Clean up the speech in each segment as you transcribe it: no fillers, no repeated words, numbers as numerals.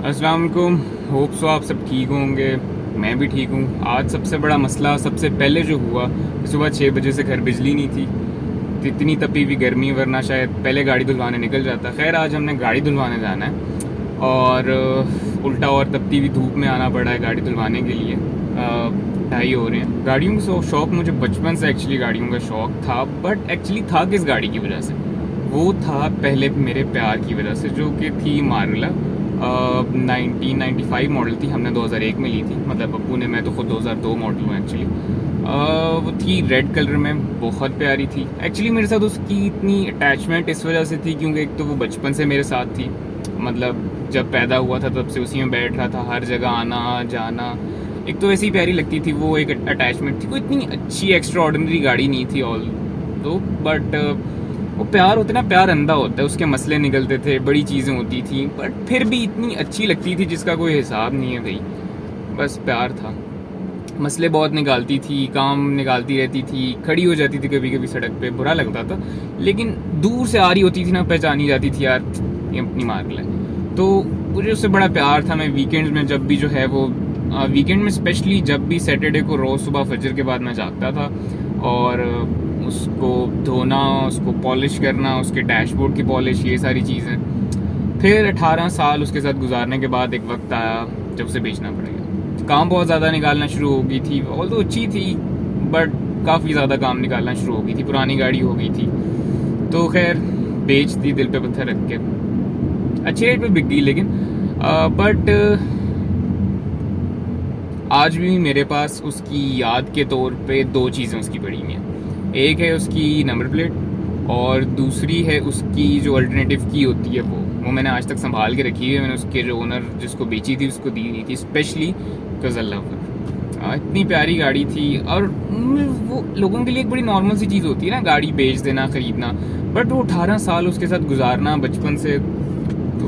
अस्सलाम वालेकुम। Hope so आप सब ठीक होंगे। मैं भी ठीक हूँ। आज सबसे बड़ा मसला सबसे पहले जो हुआ कि सुबह 6 बजे से घर बिजली नहीं थी। तो इतनी तपी हुई गर्मी, वरना शायद पहले गाड़ी धुलवाने निकल जाता। खैर आज हमने गाड़ी धुलवाने जाना है और उल्टा और तपती हुई धूप में आना पड़ा है गाड़ी धुलवाने के लिए। 2:30 हो रहे हैं। गाड़ियों का शौक़ मुझे बचपन से एक्चुअली गाड़ियों का शौक़ था, बट एक्चुअली था किस गाड़ी की वजह से? वो था पहले मेरे प्यार की वजह से, जो कि थी मारुला। 1995 मॉडल थी, हमने 2001 में ली थी। मतलब अब्बू ने, मैं तो खुद 2002 मॉडल हूँ एक्चुअली। वो थी रेड कलर में, बहुत प्यारी थी। एक्चुअली मेरे साथ उसकी इतनी अटैचमेंट इस वजह से थी क्योंकि एक तो वो बचपन से मेरे साथ थी। मतलब जब पैदा हुआ था तब से उसी में बैठ रहा था, हर जगह आना जाना। एक तो ऐसी प्यारी लगती थी, वो एक अटैचमेंट थी। कोई इतनी अच्छी एक्स्ट्रा ऑर्डिनरी गाड़ी नहीं थी ऑल तो, बट वो प्यार होता है ना, प्यार अंधा होता है। उसके मसले निकलते थे, बड़ी चीज़ें होती थी, बट फिर भी इतनी अच्छी लगती थी जिसका कोई हिसाब नहीं है भाई। बस प्यार था। मसले बहुत निकालती थी, काम निकालती रहती थी, खड़ी हो जाती थी कभी कभी सड़क पे, बुरा लगता था। लेकिन दूर से आ रही होती थी ना, पहचानी जाती थी यार ये अपनी मारुला है। तो मुझे उससे बड़ा प्यार था। मैं वीकेंड्स में जब भी जो है वो वीकेंड में स्पेशली जब भी सैटरडे को रोज़ सुबह फजर के बाद मैं जागता था और उसको धोना, उसको पॉलिश करना, उसके डैशबोर्ड की पॉलिश, ये सारी चीज़ें। फिर 18 साल उसके साथ गुजारने के बाद एक वक्त आया जब उसे बेचना पड़ेगा। काम बहुत ज़्यादा निकालना शुरू हो गई थी। ऑल तो अच्छी थी बट काफ़ी ज़्यादा काम निकालना शुरू हो गई थी, पुरानी गाड़ी हो गई थी। तो खैर बेच दी दिल पे पत्थर रख के। अच्छे रेट पे बिक गई, लेकिन बट आज भी मेरे पास उसकी याद के तौर पे 2 चीज़ें उसकी पड़ी हुई हैं। एक है उसकी नंबर प्लेट और दूसरी है उसकी जो अल्टरनेटिव की होती है वो मैंने आज तक संभाल के रखी है। मैंने उसके जो ओनर जिसको बेची थी उसको दी नहीं थी, स्पेशली बिकॉज आई लव हर। इतनी प्यारी गाड़ी थी और वो लोगों के लिए एक बड़ी नॉर्मल सी चीज़ होती है ना, गाड़ी बेच देना, ख़रीदना। बट वो 18 साल उसके साथ गुजारना बचपन से, तो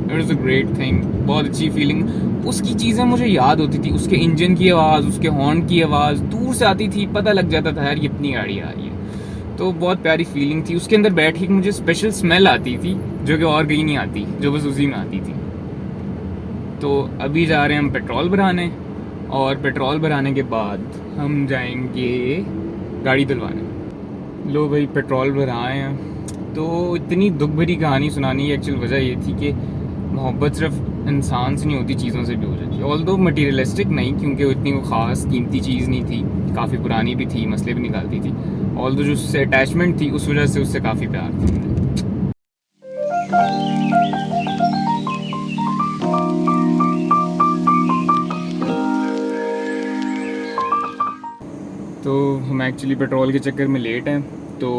it is a great thing. बहुत अच्छी फीलिंग। उसकी चीज़ें मुझे याद होती थी, उसके इंजन की आवाज़, उसके हॉर्न की आवाज़ दूर से आती थी, पता लग जाता था यार ये अपनी गाड़ी आ रही है। तो बहुत प्यारी फीलिंग थी। उसके अंदर बैठ के मुझे स्पेशल स्मेल आती थी जो कि और कहीं नहीं आती, जो बस उसी में आती थी। तो अभी जा रहे हैं हम पेट्रोल भराने और पेट्रोल भराने के बाद हम जाएंगे गाड़ी धुलवाने। लो भाई पेट्रोल भराए हैं। तो इतनी दुख भरी कहानी सुनानी की एक्चुअल वजह ये थी कि मोहब्बत सिर्फ इंसान से नहीं होती, चीज़ों से भी हो जाती है। ऑल दो मटीरियलिस्टिक नहीं, क्योंकि वो इतनी वो ख़ास कीमती चीज़ नहीं थी, काफ़ी पुरानी भी थी, मसले भी निकालती थी। ऑल दो जो उससे अटैचमेंट थी उस वजह से उससे काफ़ी प्यार था मुझे। तो हम एक्चुअली पेट्रोल के चक्कर में लेट हैं, तो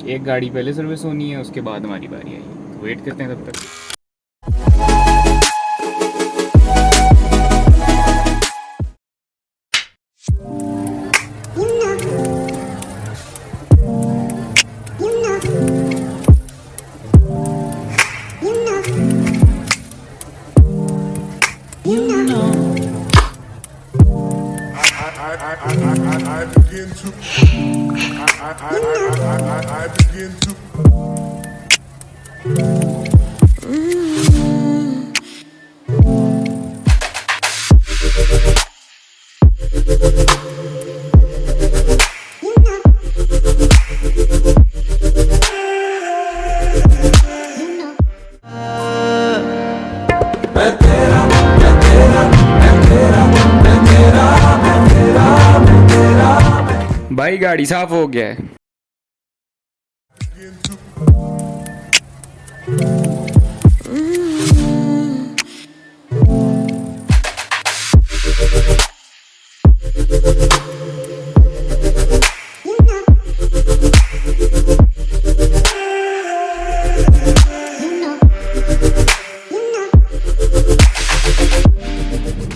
एक गाड़ी पहले सर्विस होनी है, उसके बाद हमारी बारी आएगी। तो वेट करते हैं तब तक। I begin to भाई गाड़ी साफ हो गया है।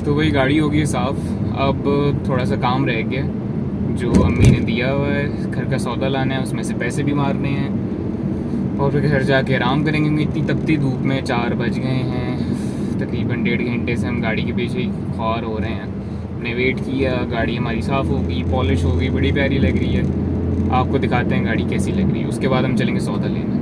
तो वही गाड़ी होगी साफ। अब थोड़ा सा काम रह गया जो अम्मी ने दिया हुआ है, घर का सौदा लाना है, उसमें से पैसे भी मारने हैं और फिर घर जाके आराम करेंगे। क्योंकि इतनी तपती धूप में 4 बज गए हैं, तकरीबन 1.5 घंटे से हम गाड़ी के पीछे ही ख्वार हो रहे हैं। हमने वेट किया, गाड़ी हमारी साफ़ हो गई, पॉलिश हो गई, बड़ी प्यारी लग रही है। आपको दिखाते हैं गाड़ी कैसी लग रही है, उसके बाद हम चलेंगे सौदा लेने।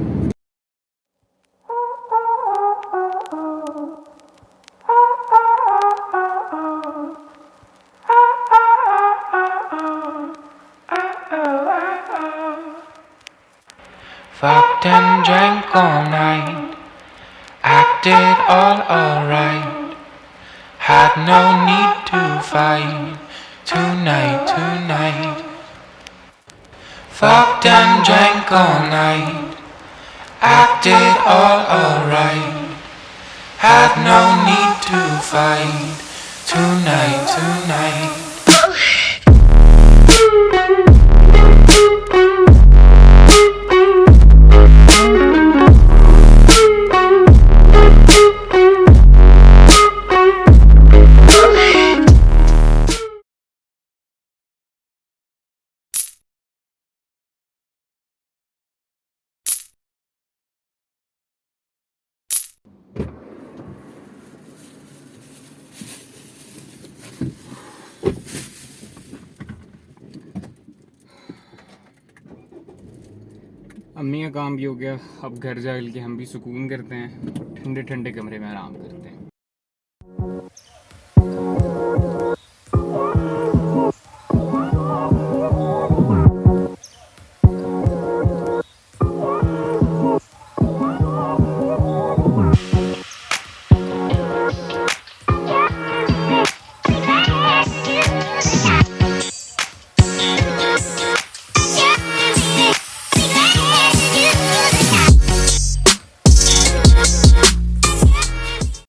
Fucked and drank all night, acted all alright. Had no need to fight tonight. Fucked and drank all night, acted all alright. Had no need to fight tonight. अम्मी का काम भी हो गया, अब घर जा के हम भी सुकून करते हैं, ठंडे ठंडे कमरे में आराम करते हैं।